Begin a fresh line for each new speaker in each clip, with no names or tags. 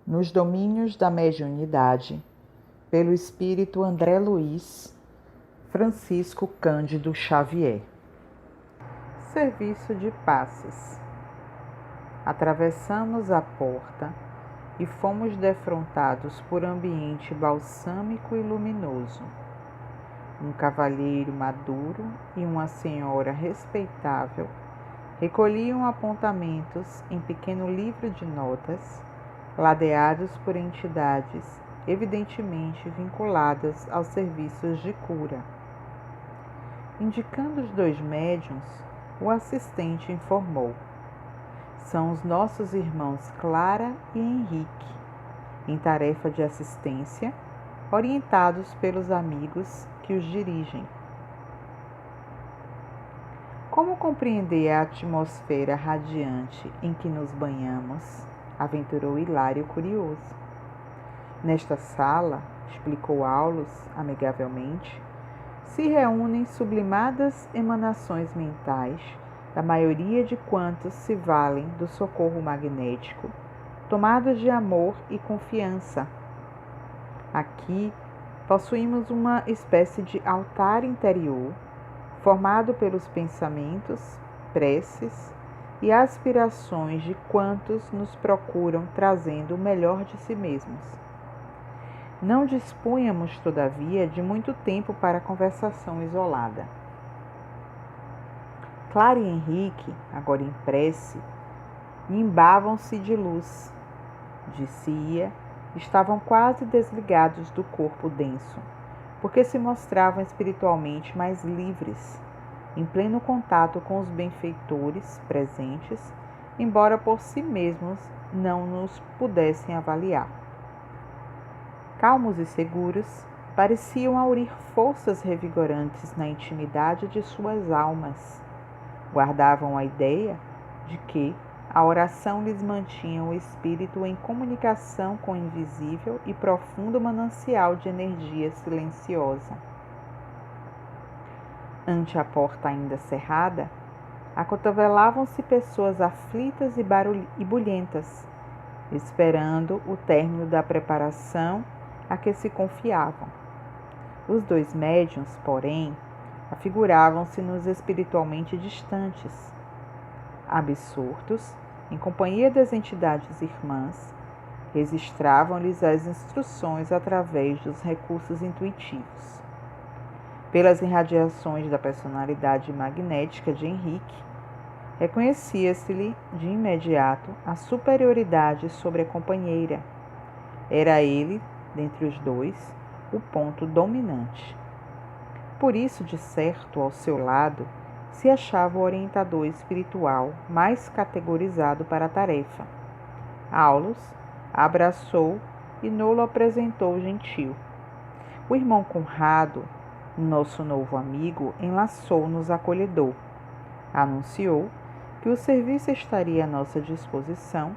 nos domínios da mediunidade, pelo espírito André Luiz Francisco Cândido Xavier. Serviço de passes. Atravessamos a porta e fomos defrontados por ambiente balsâmico e luminoso. Um cavalheiro maduro e uma senhora respeitável recolhiam apontamentos em pequeno livro de notas, ladeados por entidades evidentemente vinculadas aos serviços de cura. Indicando os dois médiuns, o assistente informou: são os nossos irmãos Clara e Henrique, em tarefa de assistência, orientados pelos amigos que os dirigem. Como compreender a atmosfera radiante em que nos banhamos? Aventurou Hilário curioso. Nesta sala, explicou Aulus amigavelmente, se reúnem sublimadas emanações mentais da maioria de quantos se valem do socorro magnético, tomados de amor e confiança. Aqui possuímos uma espécie de altar interior, formado pelos pensamentos, preces e aspirações de quantos nos procuram trazendo o melhor de si mesmos. Não dispunhamos, todavia, de muito tempo para conversação isolada. Clara e Henrique, agora em prece, nimbavam-se de luz. Disse-ia, estavam quase desligados do corpo denso, porque se mostravam espiritualmente mais livres, em pleno contato com os benfeitores presentes, embora por si mesmos não nos pudessem avaliar. Calmos e seguros, pareciam aurir forças revigorantes na intimidade de suas almas. Guardavam a ideia de que a oração lhes mantinha o espírito em comunicação com o invisível e profundo manancial de energia silenciosa. Ante a porta ainda cerrada, acotovelavam-se pessoas aflitas e bulhentas, esperando o término da preparação a que se confiavam. Os dois médiuns, porém, afiguravam-se-nos espiritualmente distantes, absortos, em companhia das entidades irmãs, registravam-lhes as instruções através dos recursos intuitivos. Pelas irradiações da personalidade magnética de Henrique, reconhecia-se-lhe de imediato a superioridade sobre a companheira. Era ele, dentre os dois, o ponto dominante. Por isso, de certo, ao seu lado, se achava o orientador espiritual mais categorizado para a tarefa. Aulus a abraçou e nolo apresentou gentil. O irmão Conrado, nosso novo amigo, enlaçou-nos acolhedor. Anunciou que o serviço estaria à nossa disposição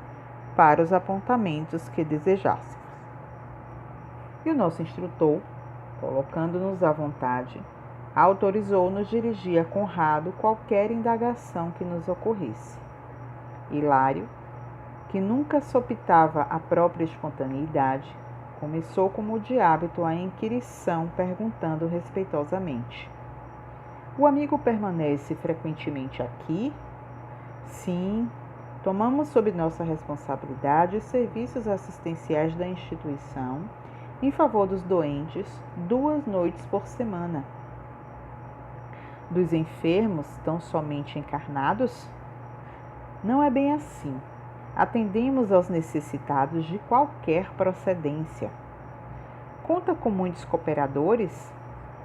para os apontamentos que desejássemos. E o nosso instrutor, colocando-nos à vontade, autorizou-nos dirigir a Conrado qualquer indagação que nos ocorresse. Hilário, que nunca sopitava a própria espontaneidade, começou como de hábito a inquirição, perguntando respeitosamente: o amigo permanece frequentemente aqui? Sim, tomamos sob nossa responsabilidade os serviços assistenciais da instituição em favor dos doentes 2 noites por semana. Dos enfermos tão somente encarnados? Não é bem assim. Atendemos aos necessitados de qualquer procedência. Conta com muitos cooperadores?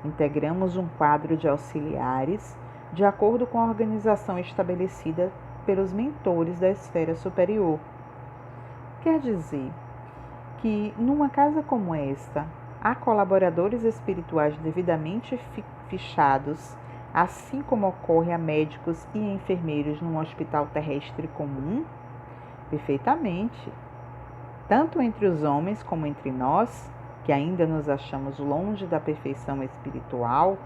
Integramos um quadro de auxiliares de acordo com a organização estabelecida pelos mentores da esfera superior. Quer dizer que, numa casa como esta, há colaboradores espirituais devidamente fichados, assim como ocorre a médicos e enfermeiros num hospital terrestre comum? Perfeitamente. Tanto entre os homens como entre nós, que ainda nos achamos longe da perfeição espiritual,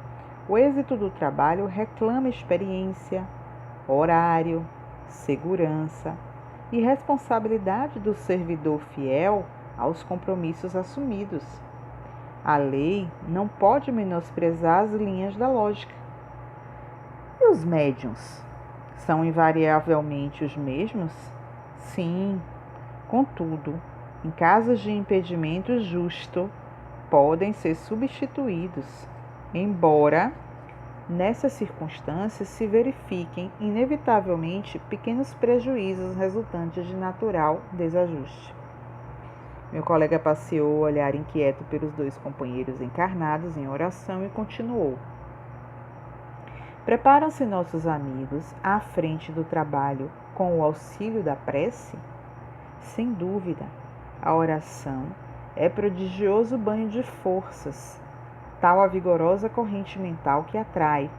o êxito do trabalho reclama experiência, horário, segurança, e responsabilidade do servidor fiel aos compromissos assumidos. A lei não pode menosprezar as linhas da lógica. E os médiuns? São invariavelmente os mesmos? Sim, contudo, em casos de impedimento justo, podem ser substituídos, embora nessas circunstâncias se verifiquem inevitavelmente pequenos prejuízos resultantes de natural desajuste. Meu colega passeou o olhar inquieto pelos dois companheiros encarnados em oração e continuou. Preparam-se nossos amigos à frente do trabalho com o auxílio da prece? Sem dúvida, a oração é prodigioso banho de forças, tal a vigorosa corrente mental que atrai.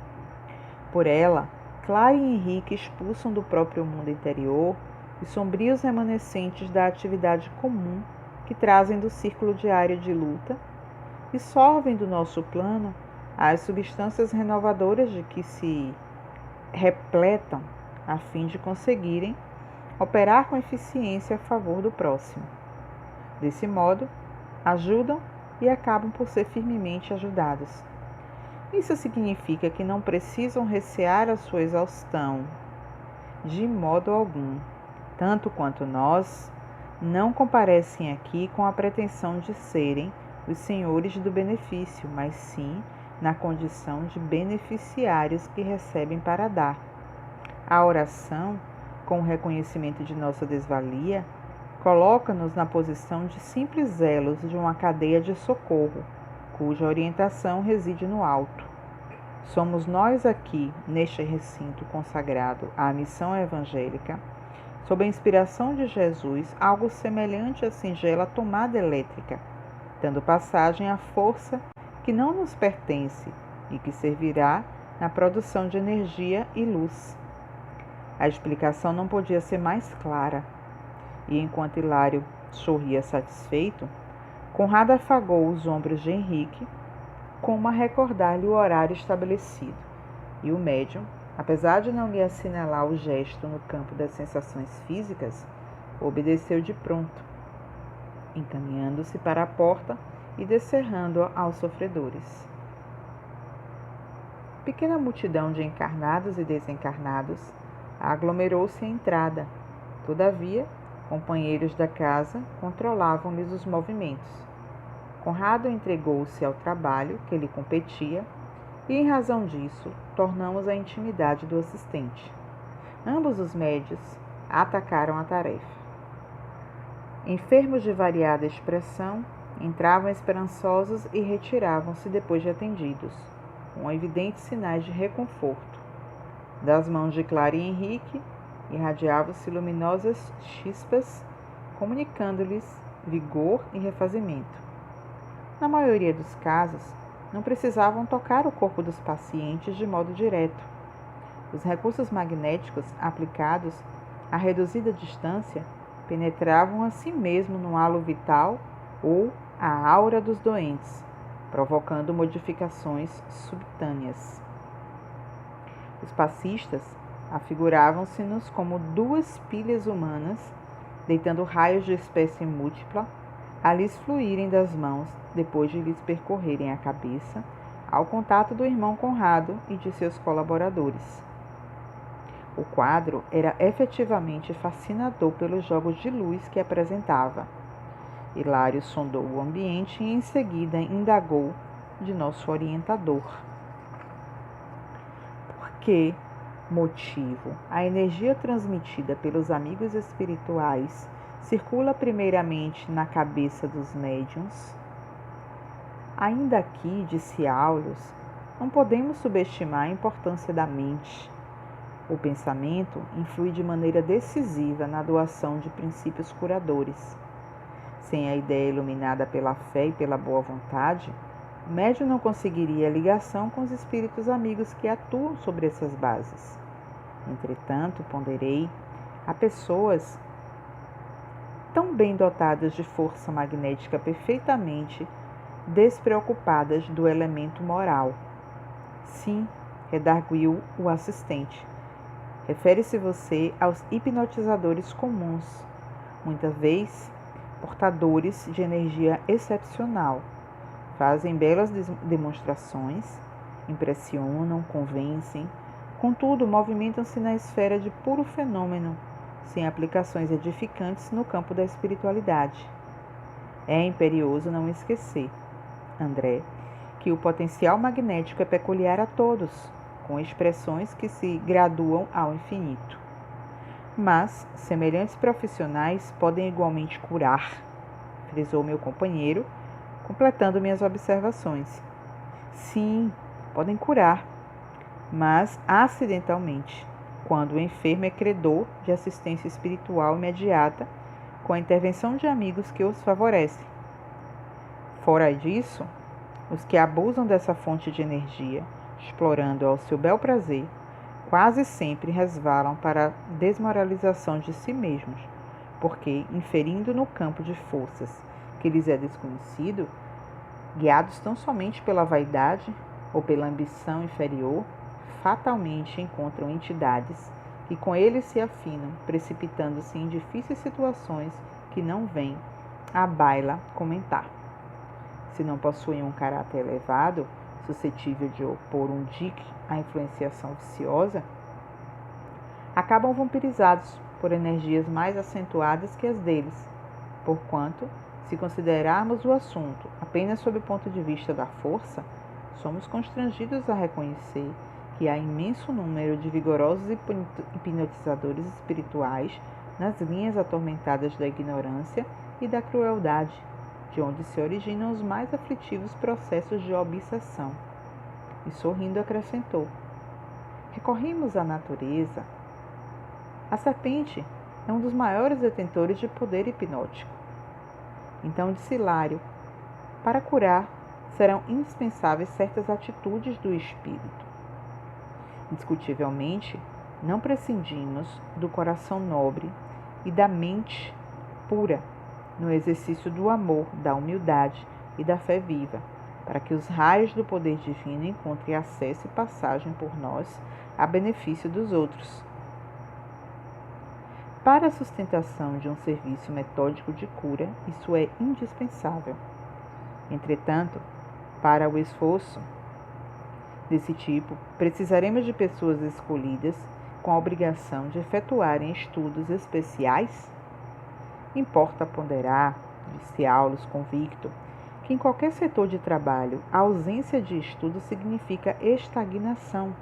Por ela, Clara e Henrique expulsam do próprio mundo interior os sombrios remanescentes da atividade comum que trazem do círculo diário de luta e sorvem do nosso plano as substâncias renovadoras de que se repletam a fim de conseguirem operar com eficiência a favor do próximo. Desse modo, ajudam e acabam por ser firmemente ajudados. Isso significa que não precisam recear a sua exaustão, de modo algum. Tanto quanto nós, não comparecem aqui com a pretensão de serem os senhores do benefício, mas sim na condição de beneficiários que recebem para dar. A oração, com o reconhecimento de nossa desvalia, coloca-nos na posição de simples elos de uma cadeia de socorro, cuja orientação reside no alto. Somos nós aqui, neste recinto consagrado à missão evangélica, sob a inspiração de Jesus, algo semelhante à singela tomada elétrica, dando passagem à força que não nos pertence e que servirá na produção de energia e luz. A explicação não podia ser mais clara. E enquanto Hilário sorria satisfeito, Conrado afagou os ombros de Henrique, como a recordar-lhe o horário estabelecido. E o médium, apesar de não lhe assinalar o gesto no campo das sensações físicas, obedeceu de pronto, encaminhando-se para a porta e descerrando-a aos sofredores. Pequena multidão de encarnados e desencarnados aglomerou-se à entrada. Todavia, companheiros da casa controlavam-lhes os movimentos. Conrado entregou-se ao trabalho que lhe competia e, em razão disso, tornamos a intimidade do assistente. Ambos os médios atacaram a tarefa. Enfermos de variada expressão entravam esperançosos e retiravam-se depois de atendidos, com evidentes sinais de reconforto. Das mãos de Clara e Henrique irradiavam-se luminosas chispas, comunicando-lhes vigor e refazimento. Na maioria dos casos, não precisavam tocar o corpo dos pacientes de modo direto. Os recursos magnéticos aplicados a reduzida distância penetravam a si mesmo no halo vital ou a aura dos doentes, provocando modificações subtâneas. Os passistas afiguravam-se-nos como duas pilhas humanas, deitando raios de espécie múltipla a lhes fluírem das mãos depois de lhes percorrerem a cabeça, ao contato do irmão Conrado e de seus colaboradores. O quadro era efetivamente fascinador pelos jogos de luz que apresentava. Hilário sondou o ambiente e em seguida indagou de nosso orientador. Por que motivo a energia transmitida pelos amigos espirituais circula primeiramente na cabeça dos médiuns? Ainda aqui, disse Áureos, não podemos subestimar a importância da mente. O pensamento influi de maneira decisiva na doação de princípios curadores. Sem a ideia iluminada pela fé e pela boa vontade, o médium não conseguiria ligação com os espíritos amigos que atuam sobre essas bases. Entretanto, ponderei, há pessoas tão bem dotadas de força magnética perfeitamente despreocupadas do elemento moral. Sim, redarguiu o assistente. Refere-se você aos hipnotizadores comuns, muitas vezes portadores de energia excepcional. Fazem belas demonstrações, impressionam, convencem, contudo, movimentam-se na esfera de puro fenômeno, sem aplicações edificantes no campo da espiritualidade. É imperioso não esquecer, André, que o potencial magnético é peculiar a todos, com expressões que se graduam ao infinito. Mas semelhantes profissionais podem igualmente curar, frisou meu companheiro, completando minhas observações. Sim, podem curar, mas acidentalmente, quando o enfermo é credor de assistência espiritual imediata, com a intervenção de amigos que os favorecem. Fora disso, os que abusam dessa fonte de energia, explorando ao seu bel prazer, quase sempre resvalam para a desmoralização de si mesmos, porque, inferindo no campo de forças que lhes é desconhecido, guiados tão somente pela vaidade ou pela ambição inferior, fatalmente encontram entidades que com eles se afinam, precipitando-se em difíceis situações que não vêm à baila comentar. Se não possuem um caráter elevado, suscetível de opor um dique à influenciação viciosa, acabam vampirizados por energias mais acentuadas que as deles, porquanto, se considerarmos o assunto apenas sob o ponto de vista da força, somos constrangidos a reconhecer que há imenso número de vigorosos hipnotizadores espirituais nas linhas atormentadas da ignorância e da crueldade, de onde se originam os mais aflitivos processos de obsessão. E sorrindo acrescentou: recorremos à natureza. A serpente é um dos maiores detentores de poder hipnótico. Então disse Hilário: para curar, serão indispensáveis certas atitudes do espírito. Indiscutivelmente, não prescindimos do coração nobre e da mente pura no exercício do amor, da humildade e da fé viva, para que os raios do poder divino encontrem acesso e passagem por nós a benefício dos outros. Para a sustentação de um serviço metódico de cura, isso é indispensável. Entretanto, para o esforço desse tipo, precisaremos de pessoas escolhidas com a obrigação de efetuarem estudos especiais? Importa ponderar, disse Aulus convicto, que em qualquer setor de trabalho, a ausência de estudo significa estagnação.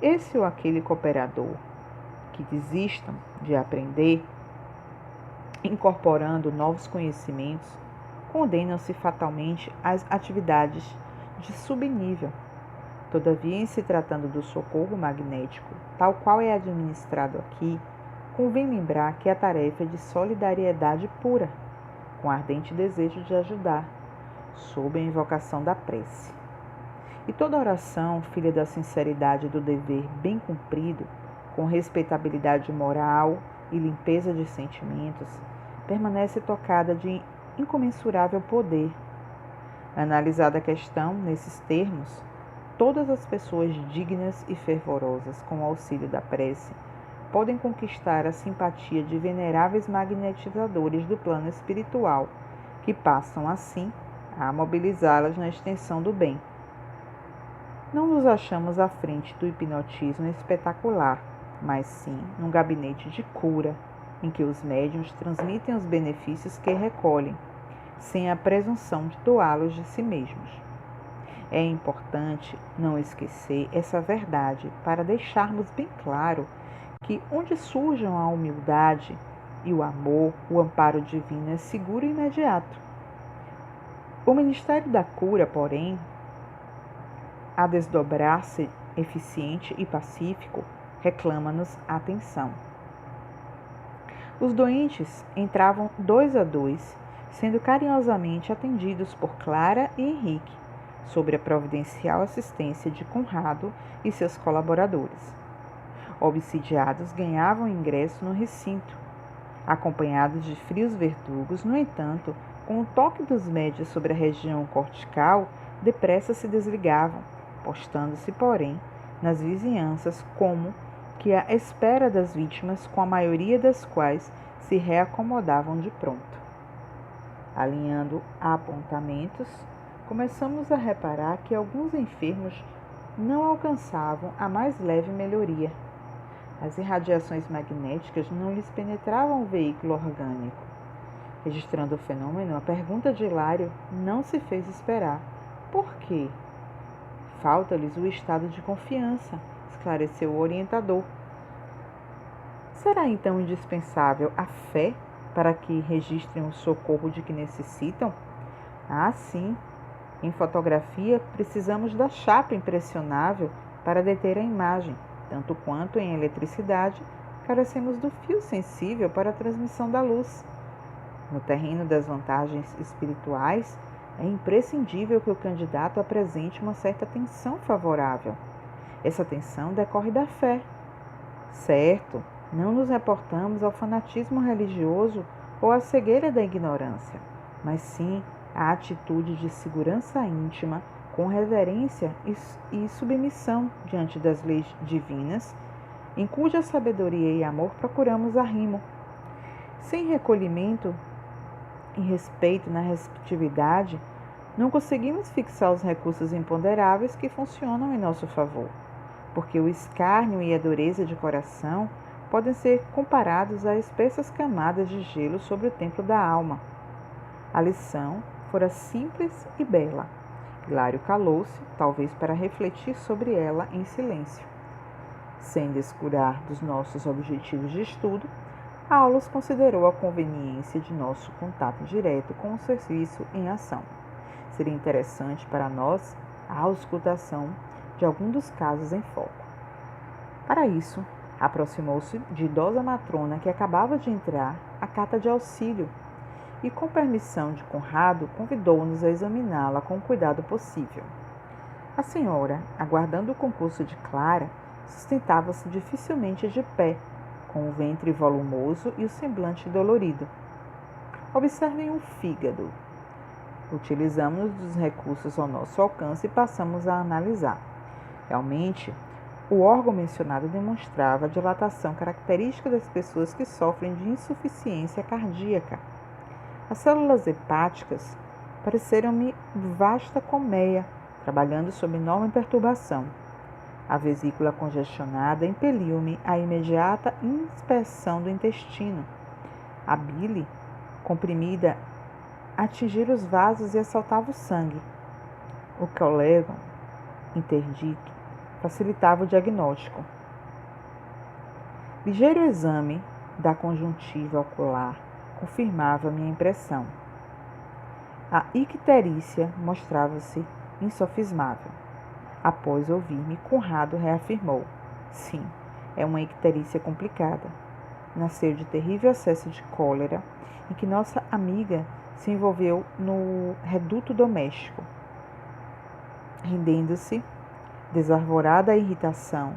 Esse ou aquele cooperador que desistam de aprender, incorporando novos conhecimentos, condenam-se fatalmente às atividades de subnível. Todavia, em se tratando do socorro magnético, tal qual é administrado aqui, convém lembrar que a tarefa é de solidariedade pura, com ardente desejo de ajudar, sob a invocação da prece. E toda oração, filha da sinceridade e do dever bem cumprido, com respeitabilidade moral e limpeza de sentimentos, permanece tocada de incomensurável poder. Analisada a questão nesses termos, todas as pessoas dignas e fervorosas, com o auxílio da prece, podem conquistar a simpatia de veneráveis magnetizadores do plano espiritual, que passam, assim, a mobilizá-las na extensão do bem. Não nos achamos à frente do hipnotismo espetacular, mas sim num gabinete de cura, em que os médiuns transmitem os benefícios que recolhem, sem a presunção de doá-los de si mesmos. É importante não esquecer essa verdade para deixarmos bem claro que onde surjam a humildade e o amor, o amparo divino é seguro e imediato. O ministério da cura, porém, a desdobrar-se eficiente e pacífico, reclama-nos atenção. Os doentes entravam 2 a 2, sendo carinhosamente atendidos por Clara e Henrique, sobre a providencial assistência de Conrado e seus colaboradores. Obsidiados ganhavam ingresso no recinto, acompanhados de frios verdugos. No entanto, com o toque dos médios sobre a região cortical, depressa se desligavam, postando-se, porém, nas vizinhanças como que à espera das vítimas, com a maioria das quais se reacomodavam de pronto. Alinhando apontamentos, começamos a reparar que alguns enfermos não alcançavam a mais leve melhoria. As irradiações magnéticas não lhes penetravam o veículo orgânico. Registrando o fenômeno, a pergunta de Hilário não se fez esperar. Por quê? Falta-lhes o estado de confiança, esclareceu o orientador. Será então indispensável a fé para que registrem o socorro de que necessitam? Ah, sim. Em fotografia, precisamos da chapa impressionável para deter a imagem, tanto quanto em eletricidade, carecemos do fio sensível para a transmissão da luz. No terreno das vantagens espirituais, é imprescindível que o candidato apresente uma certa tensão favorável. Essa tensão decorre da fé. Certo, não nos reportamos ao fanatismo religioso ou à cegueira da ignorância, mas sim à atitude de segurança íntima, com reverência e submissão diante das leis divinas, em cuja sabedoria e amor procuramos arrimo. Sem recolhimento e respeito na receptividade, não conseguimos fixar os recursos imponderáveis que funcionam em nosso favor, porque o escárnio e a dureza de coração podem ser comparados a espessas camadas de gelo sobre o templo da alma. A lição fora simples e bela. Hilário calou-se, talvez para refletir sobre ela em silêncio. Sem descurar dos nossos objetivos de estudo, Aulus considerou a conveniência de nosso contato direto com o serviço em ação. Seria interessante para nós a auscultação de algum dos casos em foco. Para isso, aproximou-se de idosa matrona que acabava de entrar à cata de auxílio e, com permissão de Conrado, convidou-nos a examiná-la com o cuidado possível. A senhora, aguardando o concurso de Clara, sustentava-se dificilmente de pé, com o ventre volumoso e o semblante dolorido. Observem o fígado. Utilizamos dos recursos ao nosso alcance e passamos a analisar. Realmente, o órgão mencionado demonstrava a dilatação característica das pessoas que sofrem de insuficiência cardíaca. As células hepáticas pareceram-me vasta colmeia, trabalhando sob enorme perturbação. A vesícula congestionada impeliu-me à imediata inspeção do intestino. A bile, comprimida, atingira os vasos e assaltava o sangue. O colégio interdito facilitava o diagnóstico. Ligeiro exame da conjuntiva ocular confirmava minha impressão. A icterícia mostrava-se insofismável. Após ouvir-me, Conrado reafirmou: sim, é uma icterícia complicada. Nasceu de terrível acesso de cólera, em que nossa amiga se envolveu no reduto doméstico. Rendendo-se, desarvorada à irritação,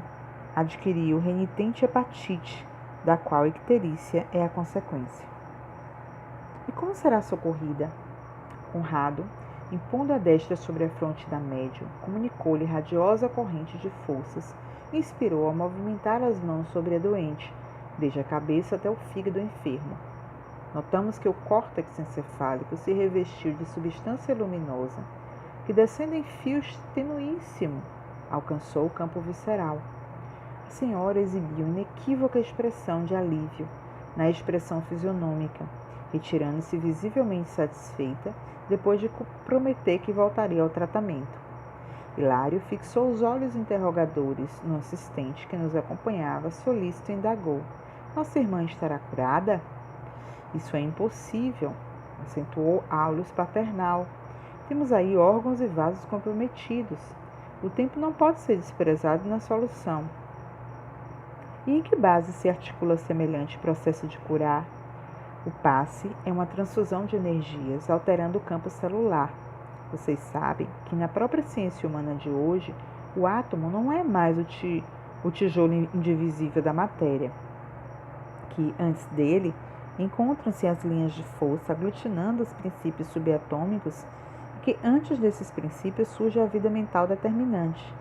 adquiriu renitente hepatite, da qual a icterícia é a consequência. E como será socorrida? Conrado, impondo a destra sobre a fronte da médium, comunicou-lhe radiosa corrente de forças e inspirou a movimentar as mãos sobre a doente, desde a cabeça até o fígado enfermo. Notamos que o córtex encefálico se revestiu de substância luminosa, que, descendo em fios tenuíssimo, alcançou o campo visceral. A senhora exibiu inequívoca expressão de alívio na expressão fisionômica, retirando-se visivelmente satisfeita, depois de prometer que voltaria ao tratamento. Hilário fixou os olhos interrogadores no assistente que nos acompanhava, solícito, e indagou: nossa irmã estará curada? Isso é impossível, acentuou Aulus paternal. Temos aí órgãos e vasos comprometidos. O tempo não pode ser desprezado na solução. E em que base se articula semelhante processo de curar? O passe é uma transfusão de energias, alterando o campo celular. Vocês sabem que na própria ciência humana de hoje, o átomo não é mais o tijolo indivisível da matéria, que antes dele encontram-se as linhas de força aglutinando os princípios subatômicos, e que antes desses princípios surge a vida mental determinante.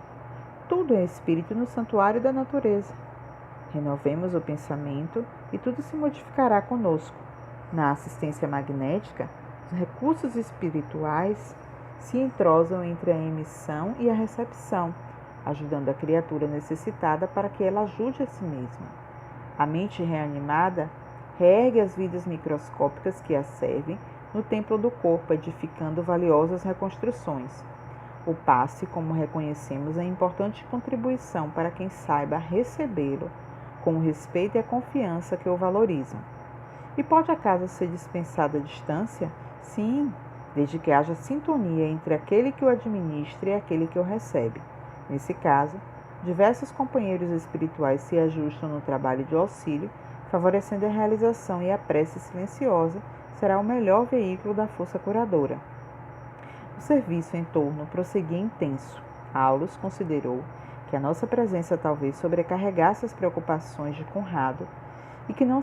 Tudo é espírito no santuário da natureza. Renovemos o pensamento e tudo se modificará conosco. Na assistência magnética, os recursos espirituais se entrosam entre a emissão e a recepção, ajudando a criatura necessitada para que ela ajude a si mesma. A mente reanimada reergue as vidas microscópicas que a servem no templo do corpo, edificando valiosas reconstruções. O passe, como reconhecemos, é importante contribuição para quem saiba recebê-lo, com o respeito e a confiança que o valorizam. E pode acaso ser dispensado à distância? Sim, desde que haja sintonia entre aquele que o administra e aquele que o recebe. Nesse caso, diversos companheiros espirituais se ajustam no trabalho de auxílio, favorecendo a realização, e a prece silenciosa será o melhor veículo da força curadora. O serviço em torno prosseguia intenso. Aulus considerou que a nossa presença talvez sobrecarregasse as preocupações de Conrado e que não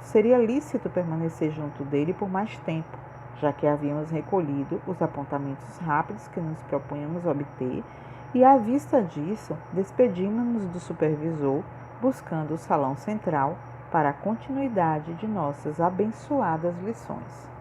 seria lícito permanecer junto dele por mais tempo, já que havíamos recolhido os apontamentos rápidos que nos propunhamos obter e, à vista disso, despedimos-nos do supervisor, buscando o salão central para a continuidade de nossas abençoadas lições.